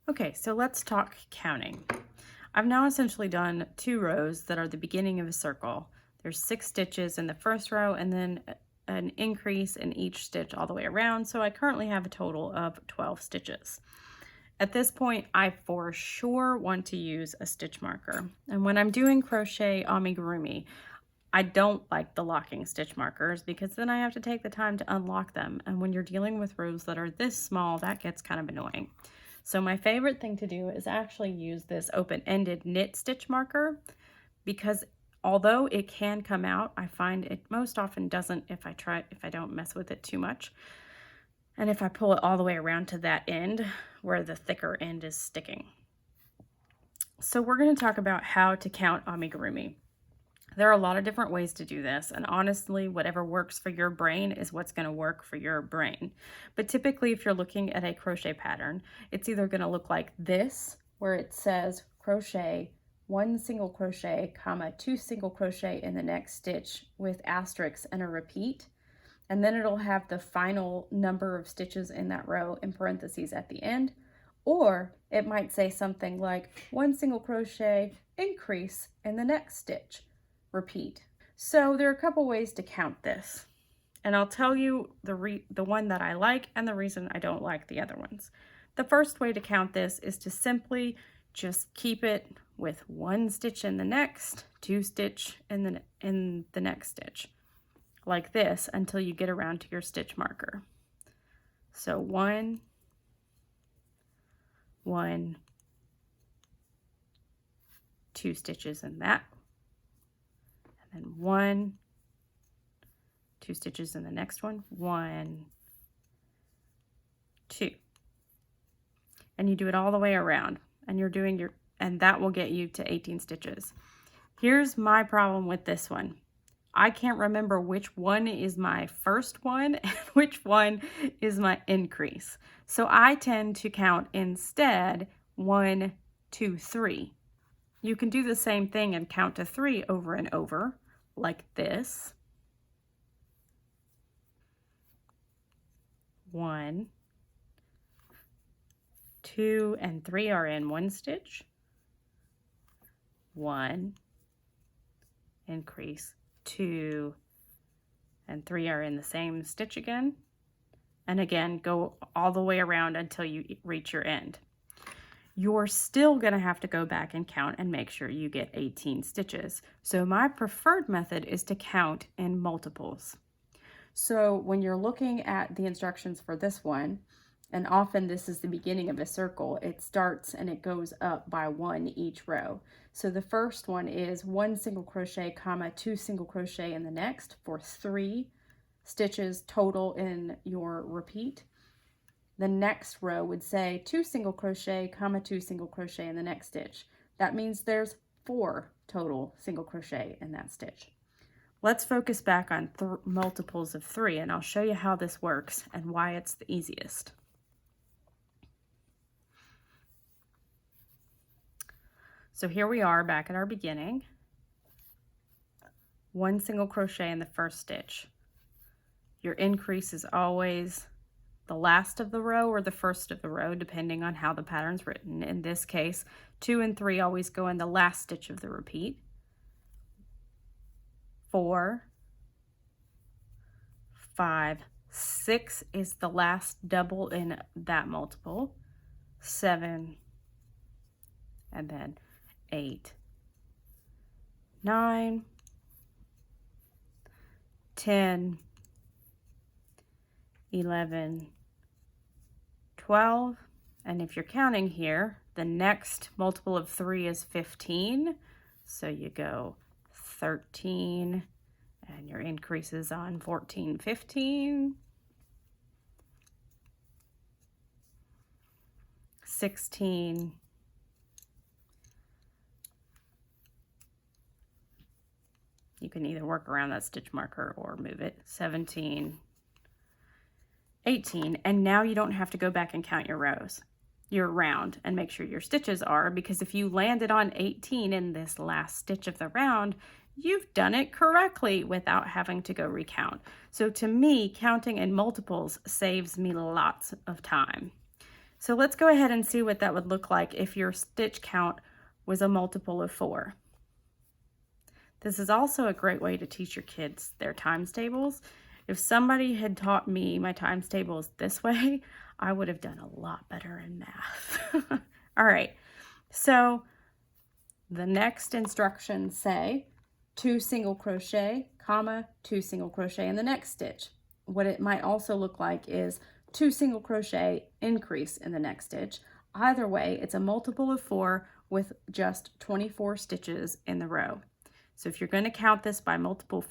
Okay, so let's talk counting. I've now essentially done 2 rows that are the beginning of a circle. There's 6 stitches in the first row and then an increase in each stitch all the way around, so I currently have a total of 12 stitches. At this point, I for sure want to use a stitch marker. And when I'm doing crochet amigurumi, I don't like the locking stitch markers because then I have to take the time to unlock them. And when you're dealing with rows that are this small, that gets kind of annoying. So my favorite thing to do is actually use this open-ended knit stitch marker because although it can come out, I find it most often doesn't if I don't mess with it too much. And if I pull it all the way around to that end where the thicker end is sticking. So we're going to talk about how to count amigurumi. There are a lot of different ways to do this, and honestly, whatever works for your brain is what's going to work for your brain. But typically, if you're looking at a crochet pattern, it's either going to look like this, where it says crochet, 1 single crochet, comma, 2 single crochet in the next stitch with asterisks and a repeat, and then it'll have the final number of stitches in that row in parentheses at the end. Or it might say something like 1 single crochet, increase in the next stitch, repeat. So there are a couple ways to count this, and I'll tell you the one that I like and the reason I don't like the other ones. The first way to count this is to simply just keep it with 1 stitch in the next, 2 stitch in the next stitch, like this, until you get around to your stitch marker. So 1, 1, 2 stitches in that, and then 1, 2 stitches in the next one, 1, 2. And you do it all the way around, and you're doing and that will get you to 18 stitches. Here's my problem with this one. I can't remember which one is my first one and which one is my increase. So I tend to count instead 1, 2, 3. You can do the same thing and count to 3 over and over, like this. 1, 2, and 3 are in 1 stitch. 1, increase, 2, and 3 are in the same stitch again. And again, go all the way around until you reach your end. You're still going to have to go back and count and make sure you get 18 stitches. So my preferred method is to count in multiples. So when you're looking at the instructions for this one, and often this is the beginning of a circle, it starts and it goes up by 1 each row. So the first one is 1 single crochet, comma, 2 single crochet in the next for 3 stitches total in your repeat. The next row would say 2 single crochet, comma, 2 single crochet in the next stitch. That means there's 4 total single crochet in that stitch. Let's focus back on multiples of 3, and I'll show you how this works and why it's the easiest. So here we are back at our beginning. 1 single crochet in the first stitch. Your increase is always the last of the row or the first of the row, depending on how the pattern's written. In this case, 2 and 3 always go in the last stitch of the repeat. 4, 5, 6 is the last double in that multiple. 7, and then 8, 9, 10, 11, 12, and if you're counting here, the next multiple of 3 is 15, so you go 13, and your increase is on 14, 15, 16, 17, you can either work around that stitch marker or move it, 17, 18, and now you don't have to go back and count your rows. You're round and make sure your stitches are, because if you landed on 18 in this last stitch of the round, you've done it correctly without having to go recount. So to me, counting in multiples saves me lots of time. So let's go ahead and see what that would look like if your stitch count was a multiple of 4. This is also a great way to teach your kids their times tables. If somebody had taught me my times tables this way, I would have done a lot better in math. All right, so the next instructions say 2 single crochet, comma, 2 single crochet in the next stitch. What it might also look like is 2 single crochet, increase in the next stitch. Either way, it's a multiple of 4 with just 24 stitches in the row. So if you're going to count this by multiple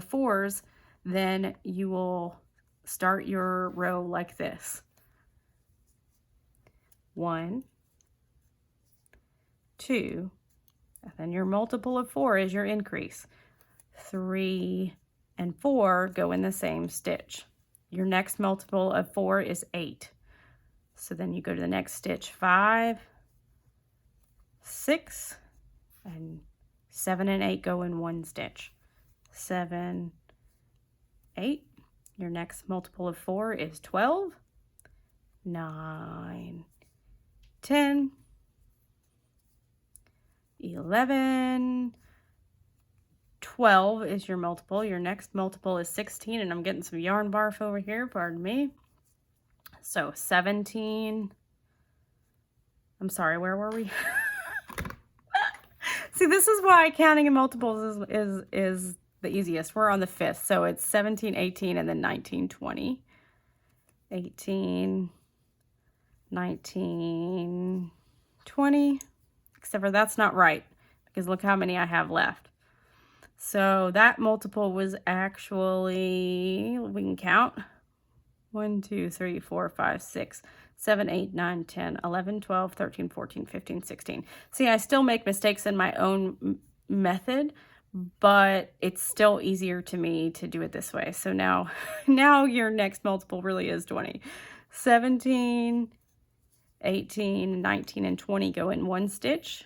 fours, then you will start your row like this. 1, 2, and then your multiple of 4 is your increase. 3 and 4 go in the same stitch. Your next multiple of 4 is 8. So then you go to the next stitch, 5, 6, and 7 and 8 go in one stitch. 7, 8. Your next multiple of 4 is 12, 9, 10, 11, 12 is your multiple. Your next multiple is 16, and I'm getting some yarn barf over here, pardon me. So 17, I'm sorry, where were we? See, this is why counting in multiples is the easiest. We're on the 5th, so it's 17, 18, and then 19, 20. 18, 19, 20, except for that's not right, because look how many I have left. So that multiple was actually, we can count, 1, 2, 3, 4, 5, 6, 7, 8, 9, 10, 11, 12, 13, 14, 15, 16. See, I still make mistakes in my own method, but it's still easier to me to do it this way. So now your next multiple really is 20. 17, 18, 19, and 20 go in one stitch.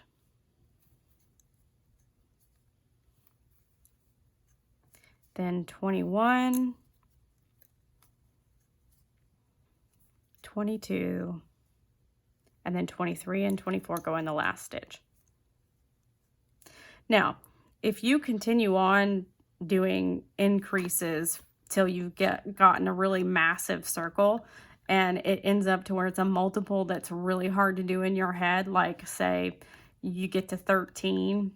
Then 21, 22, and then 23 and 24 go in the last stitch. Now, if you continue on doing increases till you've gotten a really massive circle, and it ends up to where it's a multiple that's really hard to do in your head, like say you get to 13,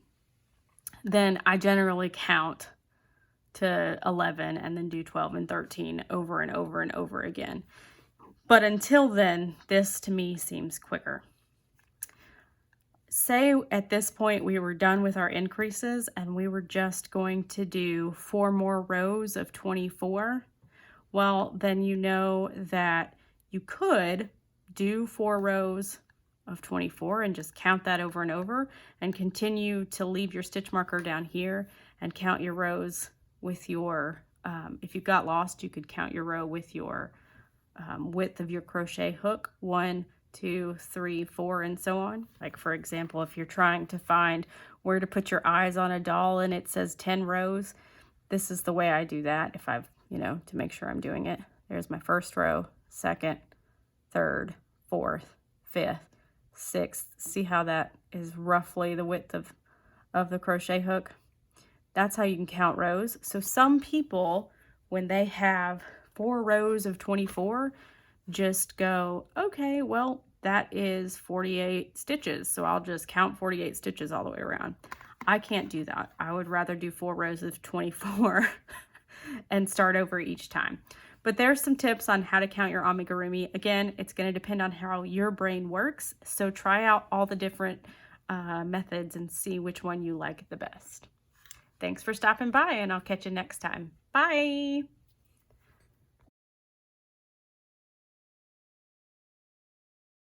then I generally count to 11 and then do 12 and 13 over and over and over again. But until then, this to me seems quicker. Say at this point we were done with our increases and we were just going to do 4 more rows of 24. Well, then you know that you could do 4 rows of 24 and just count that over and over and continue to leave your stitch marker down here and count your rows with your, if you got lost, you could count your row with your width of your crochet hook, 1, 2, 3, 4, and so on. Like for example, if you're trying to find where to put your eyes on a doll and it says 10 rows, this is the way I do that if I've, to make sure I'm doing it. There's my first row, second, third, fourth, fifth, sixth. See how that is roughly the width of the crochet hook? That's how you can count rows. So some people, when they have 4 rows of 24, just go, okay, well, that is 48 stitches. So I'll just count 48 stitches all the way around. I can't do that. I would rather do 4 rows of 24 and start over each time. But there's some tips on how to count your amigurumi. Again, it's going to depend on how your brain works. So try out all the different methods and see which one you like the best. Thanks for stopping by, and I'll catch you next time. Bye!